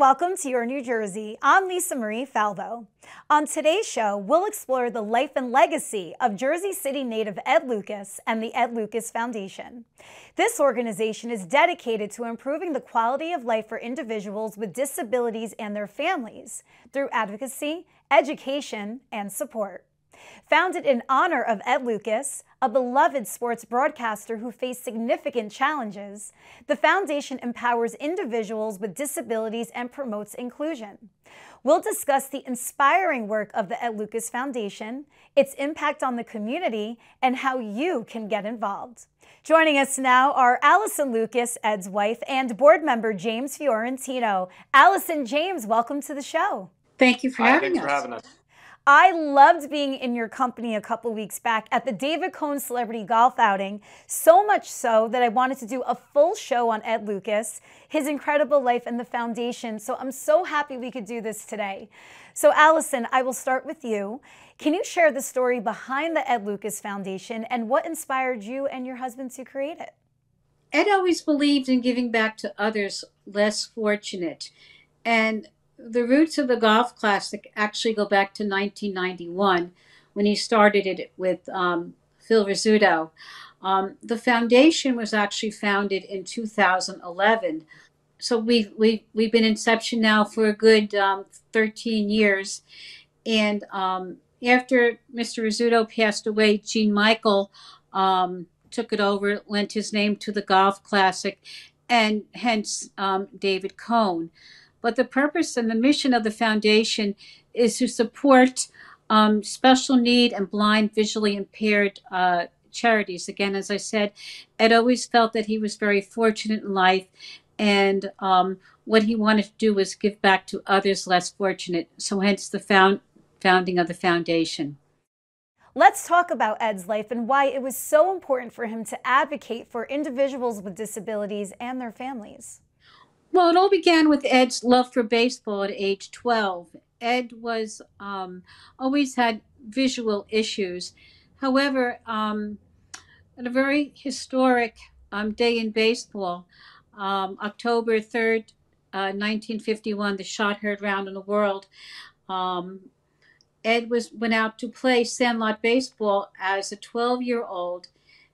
welcome to Your New Jersey. I'm Lisa Marie Falbo. On today's show, we'll explore the life and legacy of Jersey City native Ed Lucas and the Ed Lucas Foundation. This organization is dedicated to improving the quality of life for individuals with disabilities and their families through advocacy, education, and support. Founded in honor of Ed Lucas, a beloved sports broadcaster who faced significant challenges, the foundation empowers individuals with disabilities and promotes inclusion. We'll discuss the inspiring work of the Ed Lucas Foundation, its impact on the community, and how you can get involved. Joining us now are Allison Lucas, Ed's wife, and board member James Fiorentino. Allison, James, welcome to the show. Thank you for having us. Thanks for having us. I loved being in your company a couple weeks back at the David Cohn Celebrity Golf Outing, so much so that I wanted to do a full show on Ed Lucas, his incredible life, and the foundation. So I'm so happy we could do this today. So Allison, I will start with you. Can you share the story behind the Ed Lucas Foundation and what inspired you and your husband to create it? Ed always believed in giving back to others less fortunate. And the roots of the Golf Classic actually go back to 1991 when he started it with Phil Rizzuto. The foundation was actually founded in 2011. So we've been inception now for a good 13 years. And after Mr. Rizzuto passed away, Gene Michael took it over, lent his name to the Golf Classic, and hence David Cohn. But the purpose and the mission of the foundation is to support special need and blind, visually impaired charities. Again, as I said, Ed always felt that he was very fortunate in life, and what he wanted to do was give back to others less fortunate. So hence the founding of the foundation. Let's talk about Ed's life and why it was so important for him to advocate for individuals with disabilities and their families. Well, it all began with Ed's love for baseball at age 12. Ed was always had visual issues. However, at a very historic day in baseball, October 3rd, 1951, the shot heard round in the world, Ed went out to play sandlot baseball as a 12-year-old,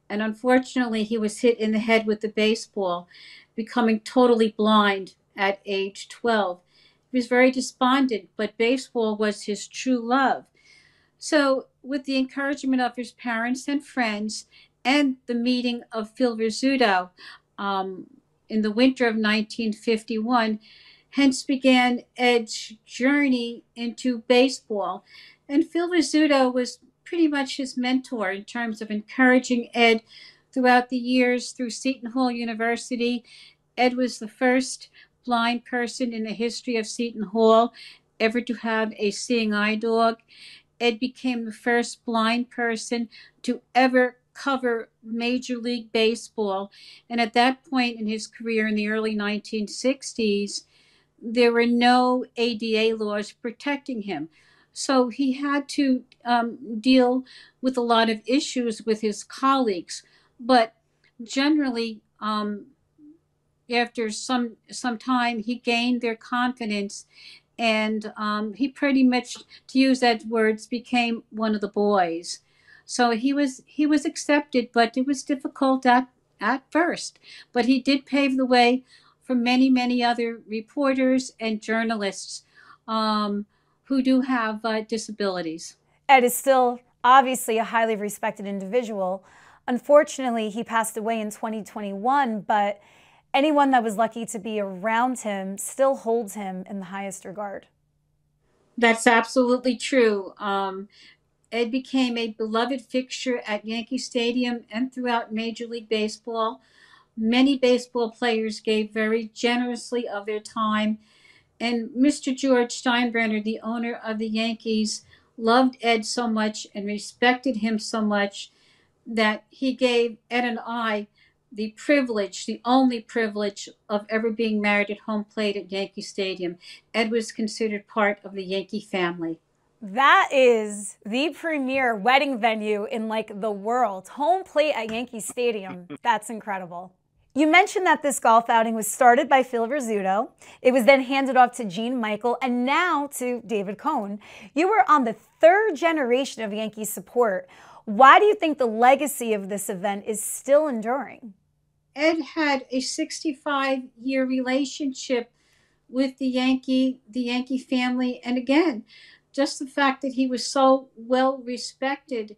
and unfortunately he was hit in the head with the baseball, becoming totally blind at age 12. He was very despondent, but baseball was his true love. So with the encouragement of his parents and friends and the meeting of Phil Rizzuto in the winter of 1951, hence began Ed's journey into baseball. And Phil Rizzuto was pretty much his mentor in terms of encouraging Ed throughout the years through Seton Hall University. Ed was the first blind person in the history of Seton Hall ever to have a seeing eye dog. Ed became the first blind person to ever cover Major League Baseball. And at that point in his career in the early 1960s, there were no ADA laws protecting him. So he had to deal with a lot of issues with his colleagues. But generally, after some time, he gained their confidence, and he pretty much, to use Ed's words, became one of the boys. So he was accepted, but it was difficult at first. But he did pave the way for many, many other reporters and journalists who do have disabilities. Ed is still obviously a highly respected individual. Unfortunately, he passed away in 2021, but anyone that was lucky to be around him still holds him in the highest regard. That's absolutely true. Ed became a beloved fixture at Yankee Stadium and throughout Major League Baseball. Many baseball players gave very generously of their time. And Mr. George Steinbrenner, the owner of the Yankees, loved Ed so much and respected him so much that he gave Ed and I the privilege, the only privilege, of ever being married at home plate at Yankee Stadium. Ed was considered part of the Yankee family. That is the premier wedding venue in the world. Home plate at Yankee Stadium. That's incredible. You mentioned that this golf outing was started by Phil Rizzuto. It was then handed off to Gene Michael and now to David Cohn. You were on the third generation of Yankee support. Why do you think the legacy of this event is still enduring? Ed had a 65-year relationship with the Yankee family, and again, just the fact that he was so well respected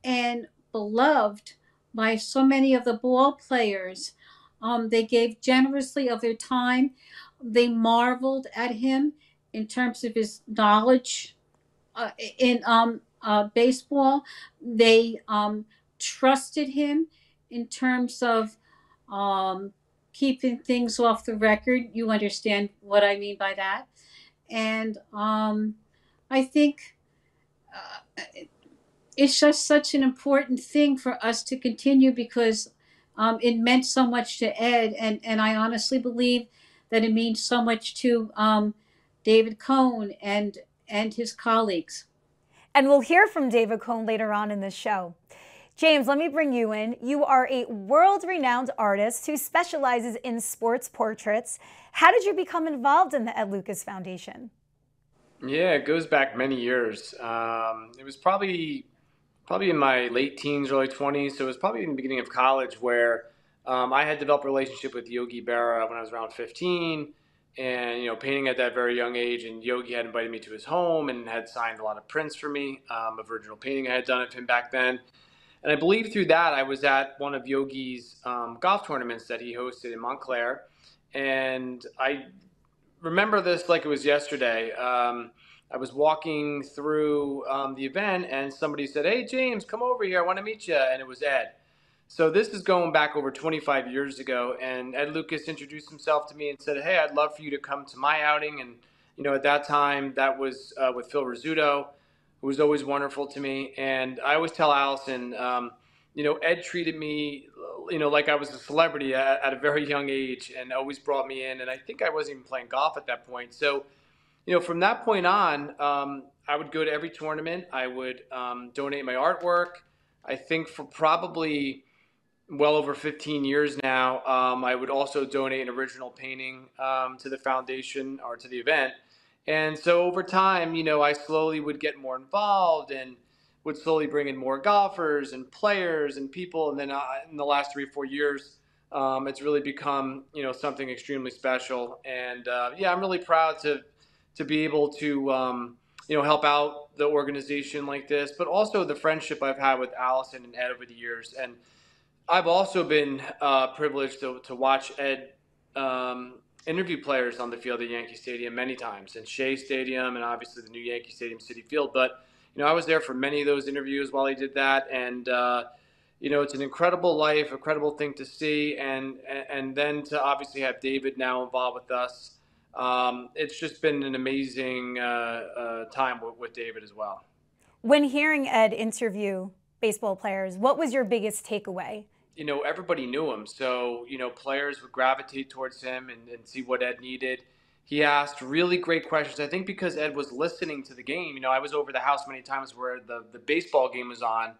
and beloved by so many of the ball players. They gave generously of their time. They marveled at him in terms of his knowledge in baseball. They trusted him in terms of um, keeping things off the record. You understand what I mean by that. And I think it's just such an important thing for us to continue because it meant so much to Ed, and I honestly believe that it means so much to David Cohn and his colleagues. And we'll hear from David Cohn later on in this show. James, let me bring you in. You are a world-renowned artist who specializes in sports portraits. How did you become involved in the Ed Lucas Foundation? Yeah, it goes back many years. It was probably in my late teens, early 20s. So it was probably in the beginning of college where I had developed a relationship with Yogi Berra when I was around 15, and painting at that very young age. And Yogi had invited me to his home and had signed a lot of prints for me of original painting I had done of him back then. And I believe through that I was at one of Yogi's golf tournaments that he hosted in Montclair, and I remember this like it was yesterday. I was walking through the event, and somebody said, "Hey, James, come over here. I want to meet you." And it was Ed. So this is going back over 25 years ago, and Ed Lucas introduced himself to me and said, "Hey, I'd love for you to come to my outing." And at that time, that was with Phil Rizzuto, who was always wonderful to me. And I always tell Allison, Ed treated me, like I was a celebrity at a very young age, and always brought me in. And I think I wasn't even playing golf at that point. So from that point on, I would go to every tournament. I would donate my artwork. I think for probably well over 15 years now, I would also donate an original painting to the foundation or to the event. And so over time, I slowly would get more involved and would slowly bring in more golfers and players and people. And then in the last 3 or 4 years, it's really become, something extremely special. And yeah, I'm really proud to be able to, help out the organization like this, but also the friendship I've had with Allison and Ed over the years. And I've also been privileged to watch Ed interview players on the field at Yankee Stadium many times, and Shea Stadium, and obviously the new Yankee Stadium, Citi Field. But I was there for many of those interviews while he did that, and it's an incredible life, incredible thing to see, and then to obviously have David now involved with us. It's just been an amazing time with David as well. When hearing Ed interview baseball players, what was your biggest takeaway? Everybody knew him. So, players would gravitate towards him and see what Ed needed. He asked really great questions. I think because Ed was listening to the game. I was over the house many times where the baseball game was on.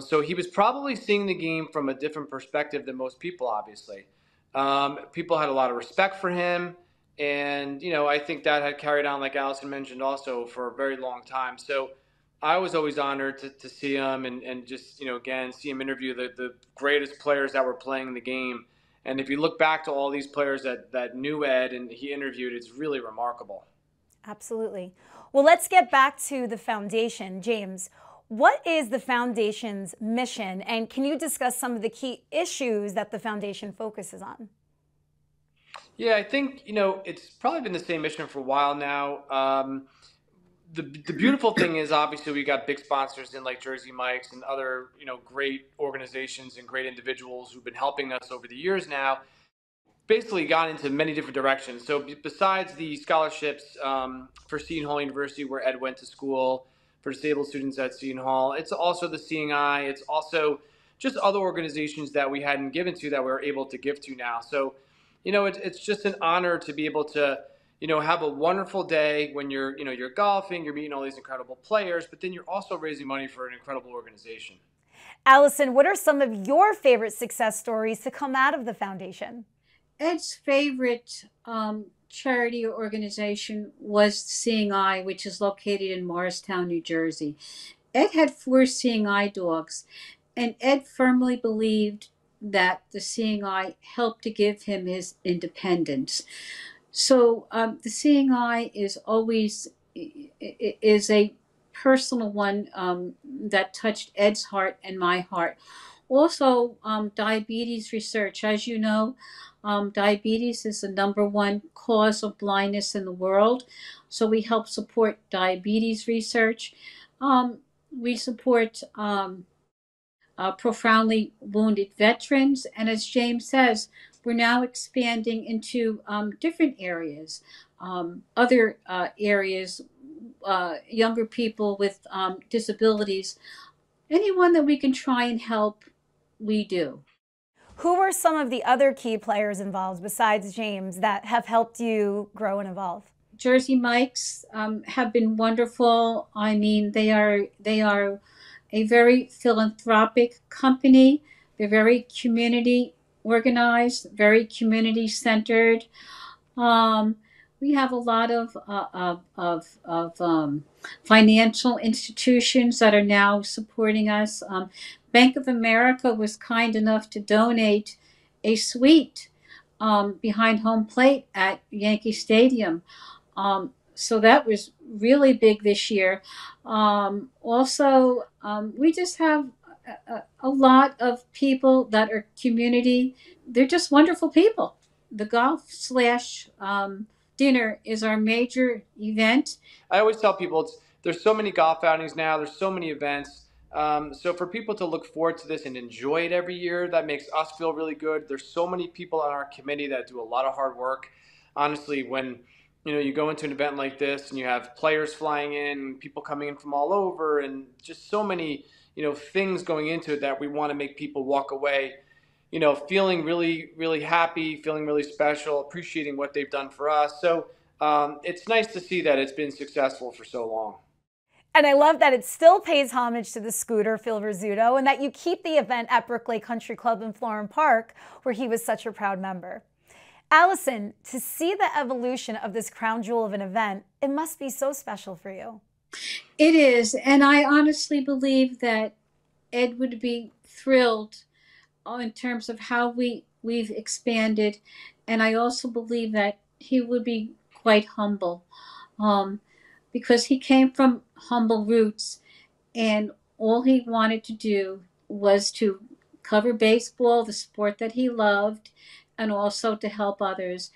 So he was probably seeing the game from a different perspective than most people, obviously. People had a lot of respect for him. And, I think that had carried on, like Allison mentioned, also for a very long time. So I was always honored to see him and just, again, see him interview the greatest players that were playing the game. And if you look back to all these players that knew Ed and he interviewed, it's really remarkable. Absolutely. Well, let's get back to the foundation. James, what is the foundation's mission? And can you discuss some of the key issues that the foundation focuses on? Yeah, I think, it's probably been the same mission for a while now. The beautiful thing is obviously we got big sponsors in like Jersey Mike's and other great organizations and great individuals who've been helping us over the years now. Basically gone into many different directions. So besides the scholarships for Seton Hall University, where Ed went to school, for disabled students at Seton Hall, it's also the Seeing Eye. It's also just other organizations that we hadn't given to that we're able to give to now. So it's just an honor to be able to have a wonderful day when you're golfing, you're meeting all these incredible players, but then you're also raising money for an incredible organization. Allison, what are some of your favorite success stories to come out of the foundation? Ed's favorite charity or organization was Seeing Eye, which is located in Morristown, New Jersey. Ed had 4 Seeing Eye dogs, and Ed firmly believed that the Seeing Eye helped to give him his independence. So the Seeing Eye is a personal one that touched Ed's heart and my heart. Also, diabetes research. As you know, diabetes is the #1 cause of blindness in the world. So we help support diabetes research. We support profoundly wounded veterans. And as James says, we're now expanding into different areas, other areas, younger people with disabilities. Anyone that we can try and help, we do. Who are some of the other key players involved besides James that have helped you grow and evolve? Jersey Mikes have been wonderful. I mean, they are a very philanthropic company. They're very community organized, very community centered. We have a lot of financial institutions that are now supporting us. Bank of America was kind enough to donate a suite behind home plate at Yankee Stadium. So that was really big this year. Also, we just have a lot of people that are community. They're just wonderful people. The golf slash dinner is our major event. I always tell people there's so many golf outings now. There's so many events. So for people to look forward to this and enjoy it every year, that makes us feel really good. There's so many people on our committee that do a lot of hard work. Honestly, when you go into an event like this and you have players flying in, people coming in from all over, and just so many things going into it that we want to make people walk away feeling really, really happy, feeling really special, appreciating what they've done for us. So it's nice to see that it's been successful for so long. And I love that it still pays homage to the scooter, Phil Rizzuto, and that you keep the event at Brooklake Country Club in Florham Park, where he was such a proud member. Allison, to see the evolution of this crown jewel of an event, it must be so special for you. It is, and I honestly believe that Ed would be thrilled in terms of how we've expanded, and I also believe that he would be quite humble, because he came from humble roots, and all he wanted to do was to cover baseball, the sport that he loved, and also to help others.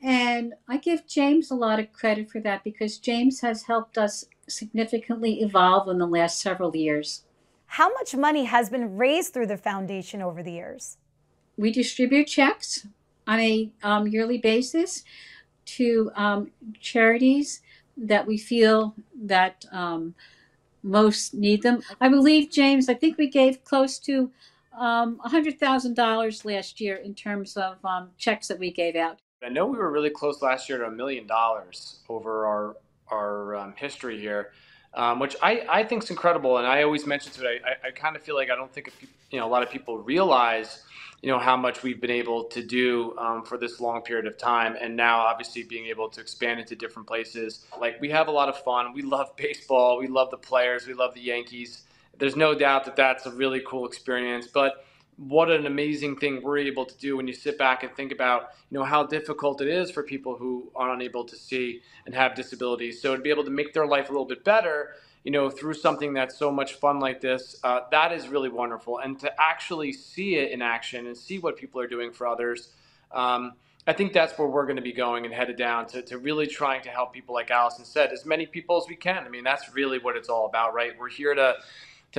And I give James a lot of credit for that, because James has helped us significantly evolve in the last several years. How much money has been raised through the foundation over the years? We distribute checks on a yearly basis to charities that we feel that most need them. I believe, James, I think we gave close to $100,000 last year in terms of checks that we gave out. I know we were really close last year to $1 million over our history here, which I think is incredible. And I always mention to it, I kind of feel like I don't think a lot of people realize how much we've been able to do for this long period of time. And now obviously being able to expand into different places. Like, we have a lot of fun. We love baseball. We love the players. We love the Yankees. There's no doubt that that's a really cool experience. But what an amazing thing we're able to do when you sit back and think about how difficult it is for people who are unable to see and have disabilities. So to be able to make their life a little bit better through something that's so much fun like this, that is really wonderful. And to actually see it in action and see what people are doing for others, I think that's where we're going to be going and headed down to really trying to help people, like Allison said, as many people as we can. I mean, that's really what it's all about, right? We're here to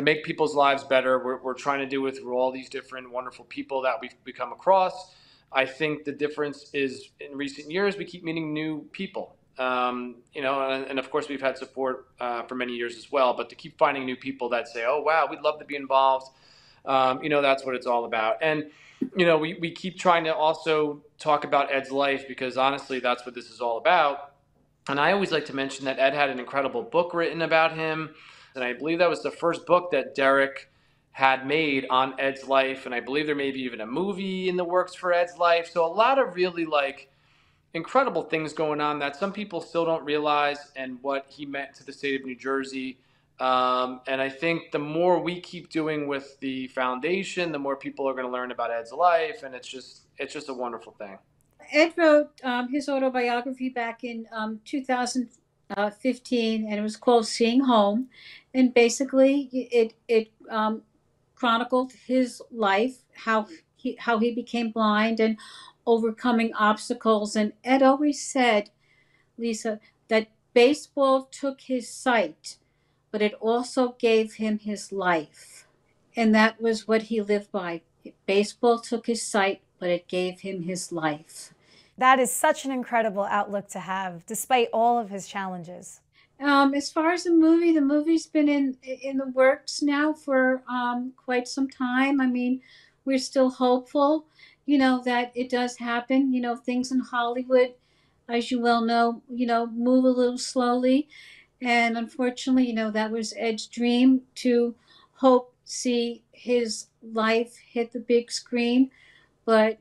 make people's lives better. We're trying to do it through all these different wonderful people that we've come across. I think the difference is, in recent years, we keep meeting new people. And of course we've had support for many years as well, but to keep finding new people that say, oh, wow, we'd love to be involved. That's what it's all about. And, we keep trying to also talk about Ed's life, because honestly, that's what this is all about. And I always like to mention that Ed had an incredible book written about him. And I believe that was the first book that Derek had made on Ed's life, and I believe there may be even a movie in the works for Ed's life. So a lot of really like incredible things going on that some people still don't realize, and what he meant to the state of New Jersey. And I think the more we keep doing with the foundation, the more people are going to learn about Ed's life, and it's just a wonderful thing. Ed wrote his autobiography back in 2015, and it was called Seeing Home. And basically, it chronicled his life, how he became blind and overcoming obstacles. And Ed always said, Lisa, that baseball took his sight, but it also gave him his life. And that was what he lived by. Baseball took his sight, but it gave him his life. That is such an incredible outlook to have, despite all of his challenges. As far as the movie's been in the works now for quite some time. I mean, we're still hopeful, that it does happen. Things in Hollywood, as you well know, move a little slowly. And unfortunately, that was Ed's dream to see his life hit the big screen. But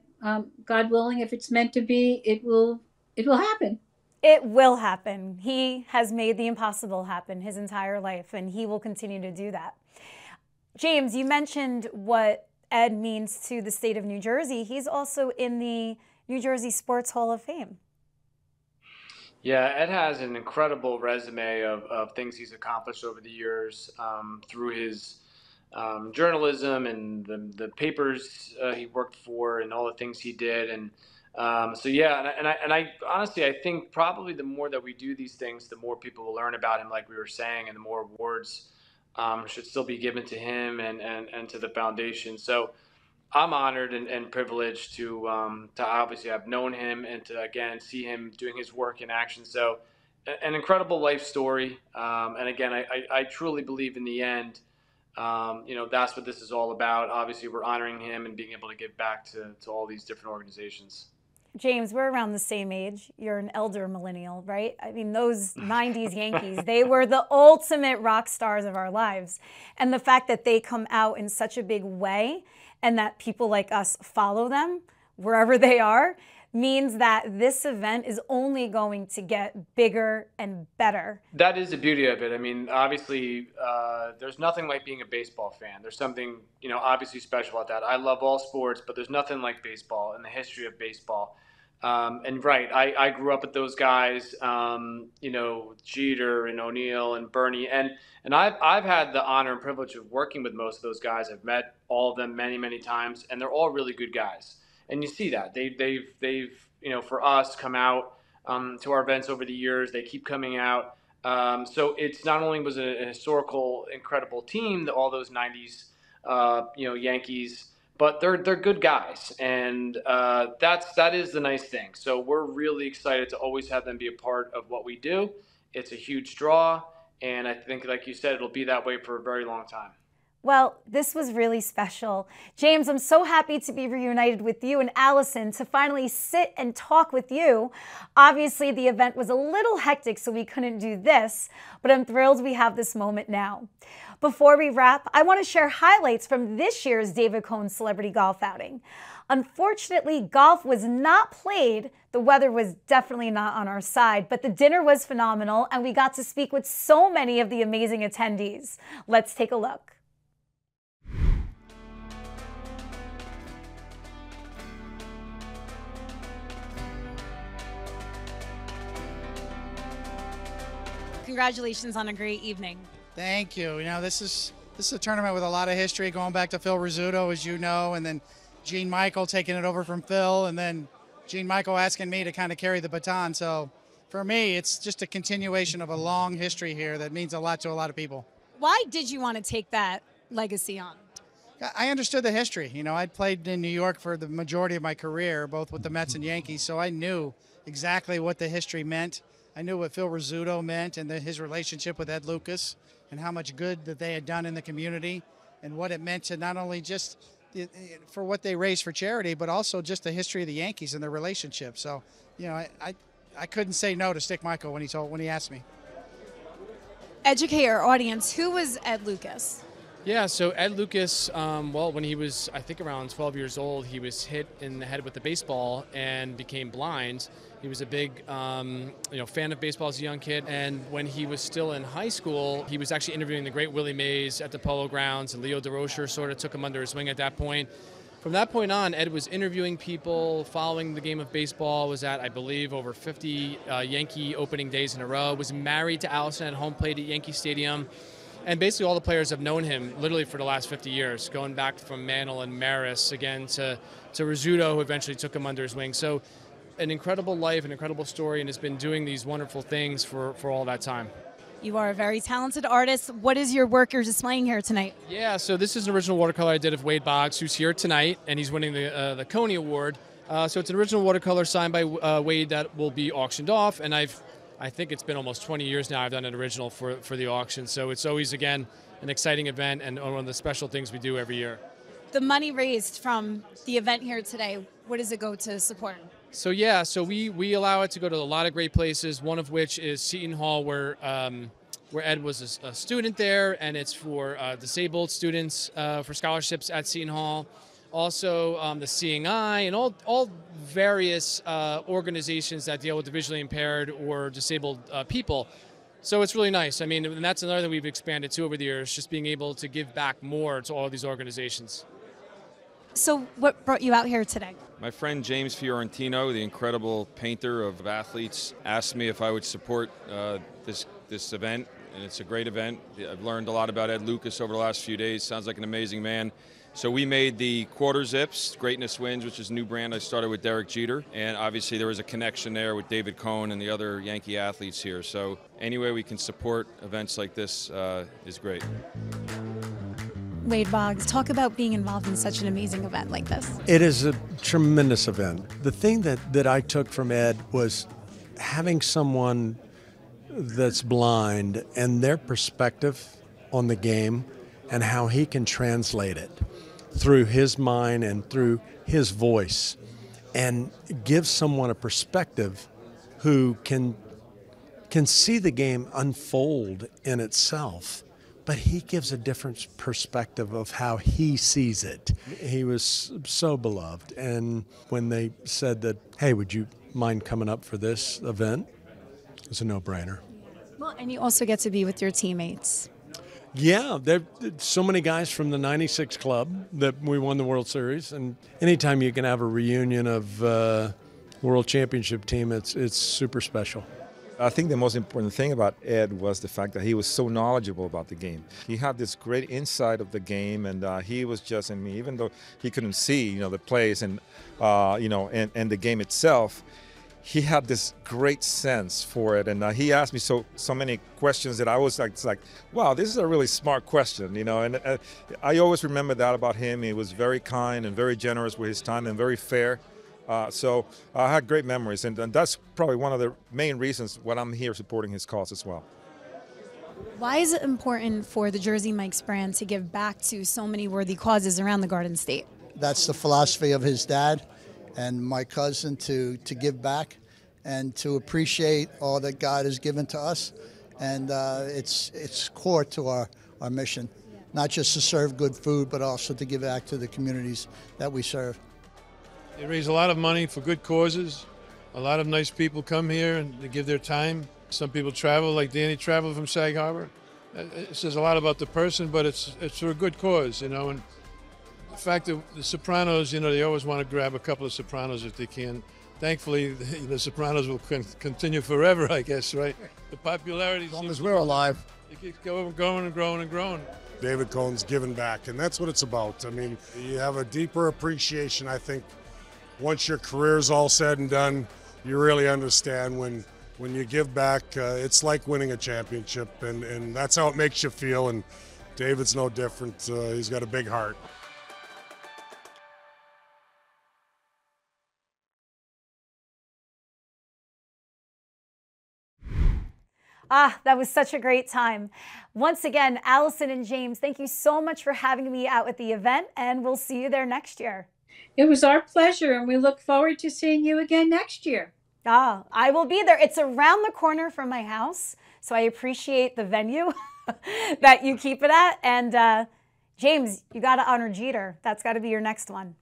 God willing, if it's meant to be, it will happen. It will happen. He has made the impossible happen his entire life, and he will continue to do that. James, you mentioned what Ed means to the state of New Jersey. He's also in the New Jersey Sports Hall of Fame. Yeah, Ed has an incredible resume of things he's accomplished over the years, through his journalism and the papers he worked for, and all the things he did. And so yeah, and I honestly, I think probably the more that we do these things, the more people will learn about him, like we were saying, and the more awards should still be given to him and to the foundation. So I'm honored and privileged to obviously have known him, and to again see him doing his work in action. So an incredible life story. And again, I truly believe in the end, that's what this is all about. Obviously, we're honoring him and being able to give back to all these different organizations. James, we're around the same age. You're an elder millennial, right? I mean, those 90s Yankees, they were the ultimate rock stars of our lives. And the fact that they come out in such a big way, and that people like us follow them wherever they are, means that this event is only going to get bigger and better. That is the beauty of it. I mean, obviously, there's nothing like being a baseball fan. There's something, obviously special about that. I love all sports, but there's nothing like baseball in the history of baseball. And right, I grew up with those guys, Jeter and O'Neill and Bernie, and I've had the honor and privilege of working with most of those guys. I've met all of them many, many times, and they're all really good guys. And you see that they've for us come out to our events over the years. They keep coming out. So it's not only was it a historical, incredible team, that all those '90s, Yankees, but they're good guys, and that is the nice thing. So we're really excited to always have them be a part of what we do. It's a huge draw, and I think, like you said, it'll be that way for a very long time. Well, this was really special. James, I'm so happy to be reunited with you and Allison to finally sit and talk with you. Obviously, the event was a little hectic, so we couldn't do this, but I'm thrilled we have this moment now. Before we wrap, I want to share highlights from this year's David Cohn Celebrity Golf Outing. Unfortunately, golf was not played. The weather was definitely not on our side, but the dinner was phenomenal, and we got to speak with so many of the amazing attendees. Let's take a look. Congratulations on a great evening. Thank you. This is a tournament with a lot of history, going back to Phil Rizzuto, as you know, and then Gene Michael taking it over from Phil, and then Gene Michael asking me to kind of carry the baton. So for me, it's just a continuation of a long history here that means a lot to a lot of people. Why did you want to take that legacy on? I understood the history. I'd played in New York for the majority of my career, both with the Mets and Yankees, so I knew exactly what the history meant. I knew what Phil Rizzuto meant, and his relationship with Ed Lucas, and how much good that they had done in the community, and what it meant to not only just for what they raised for charity, but also just the history of the Yankees and their relationship. So, I couldn't say no to Stick Michael when he asked me. Educate our audience. Who was Ed Lucas? Yeah, so Ed Lucas, well, when he was, I think, around 12 years old, he was hit in the head with a baseball and became blind. He was a big, fan of baseball as a young kid. And when he was still in high school, he was actually interviewing the great Willie Mays at the Polo Grounds, and Leo DeRocher sort of took him under his wing at that point. From that point on, Ed was interviewing people, following the game of baseball, was at, I believe, over 50 Yankee opening days in a row, was married to Allison at home plate at Yankee Stadium. And basically all the players have known him literally for the last 50 years, going back from Mantle and Maris, again, to Rizzuto, who eventually took him under his wing. So an incredible life, an incredible story, and has been doing these wonderful things for all that time. You are a very talented artist. What is your work you're displaying here tonight? Yeah, so this is an original watercolor I did of Wade Boggs, who's here tonight, and he's winning the Coney Award. So it's an original watercolor signed by Wade that will be auctioned off, and I think it's been almost 20 years now I've done an original for the auction. So it's always, again, an exciting event and one of the special things we do every year. The money raised from the event here today, what does it go to support? So yeah, so we allow it to go to a lot of great places, one of which is Seton Hall, where Ed was a student there, and it's for disabled students for scholarships at Seton Hall. Also, the Seeing Eye, and all various organizations that deal with the visually impaired or disabled people. So it's really nice. I mean, and that's another thing we've expanded to over the years, just being able to give back more to all these organizations. So what brought you out here today? My friend James Fiorentino, the incredible painter of athletes, asked me if I would support this event, and it's a great event. I've learned a lot about Ed Lucas over the last few days. Sounds like an amazing man. So we made the quarter zips, Greatness Wins, which is a new brand I started with Derek Jeter. And obviously there was a connection there with David Cohn and the other Yankee athletes here. So any way we can support events like this is great. Wade Boggs, talk about being involved in such an amazing event like this. It is a tremendous event. The thing that I took from Ed was having someone that's blind and their perspective on the game and how he can translate it through his mind and through his voice, and give someone a perspective who can see the game unfold in itself, but he gives a different perspective of how he sees it. He was so beloved, and when they said that, hey, would you mind coming up for this event, it was a no-brainer. Well, and you also get to be with your teammates. Yeah, there's so many guys from the 96 club that we won the World Series, and anytime you can have a reunion of World Championship team, it's super special. I think the most important thing about Ed was the fact that he was so knowledgeable about the game. He had this great insight of the game, and he was just, even though he couldn't see, the plays and and the game itself, he had this great sense for it, and he asked me so many questions that I was like, wow, this is a really smart question, and I always remember that about him. He was very kind and very generous with his time and very fair. So I had great memories, and that's probably one of the main reasons why I'm here supporting his cause as well. Why is it important for the Jersey Mike's brand to give back to so many worthy causes around the Garden State? That's the philosophy of his dad and my cousin, to give back and to appreciate all that God has given to us. And it's core to our mission, not just to serve good food, but also to give back to the communities that we serve. They raise a lot of money for good causes. A lot of nice people come here and they give their time. Some people travel, like Danny traveled from Sag Harbor. It says a lot about the person, but it's for a good cause, And the fact that the Sopranos, they always want to grab a couple of Sopranos if they can. Thankfully, the Sopranos will continue forever, I guess, right? The popularity, as long as we're alive, it keeps going and growing and growing. David Cohn's giving back, and that's what it's about. I mean, you have a deeper appreciation, I think. Once your career's all said and done, you really understand when you give back, it's like winning a championship, and that's how it makes you feel, and David's no different. He's got a big heart. That was such a great time. Once again, Allison and James, thank you so much for having me out at the event, and we'll see you there next year. It was our pleasure, and we look forward to seeing you again next year. I will be there. It's around the corner from my house, so I appreciate the venue that you keep it at. And James, you got to honor Jeter. That's got to be your next one.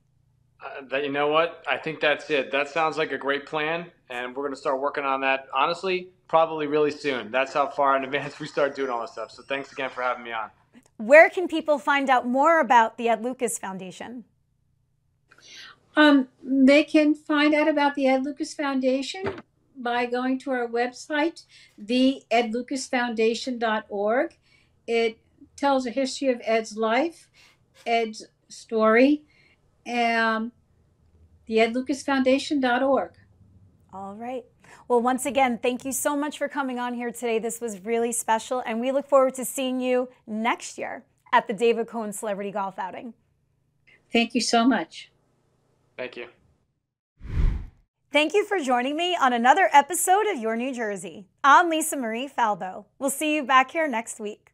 You know what? I think that's it. That sounds like a great plan, and we're going to start working on that, honestly, probably really soon. That's how far in advance we start doing all this stuff. So thanks again for having me on. Where can people find out more about the Ed Lucas Foundation? They can find out about the Ed Lucas Foundation by going to our website, theedlucasfoundation.org. It tells a history of Ed's life, Ed's story, and theedlucasfoundation.org. All right. Well, once again, thank you so much for coming on here today. This was really special, and we look forward to seeing you next year at the David Cohen Celebrity Golf Outing. Thank you so much. Thank you. Thank you for joining me on another episode of Your New Jersey. I'm Lisa Marie Falbo. We'll see you back here next week.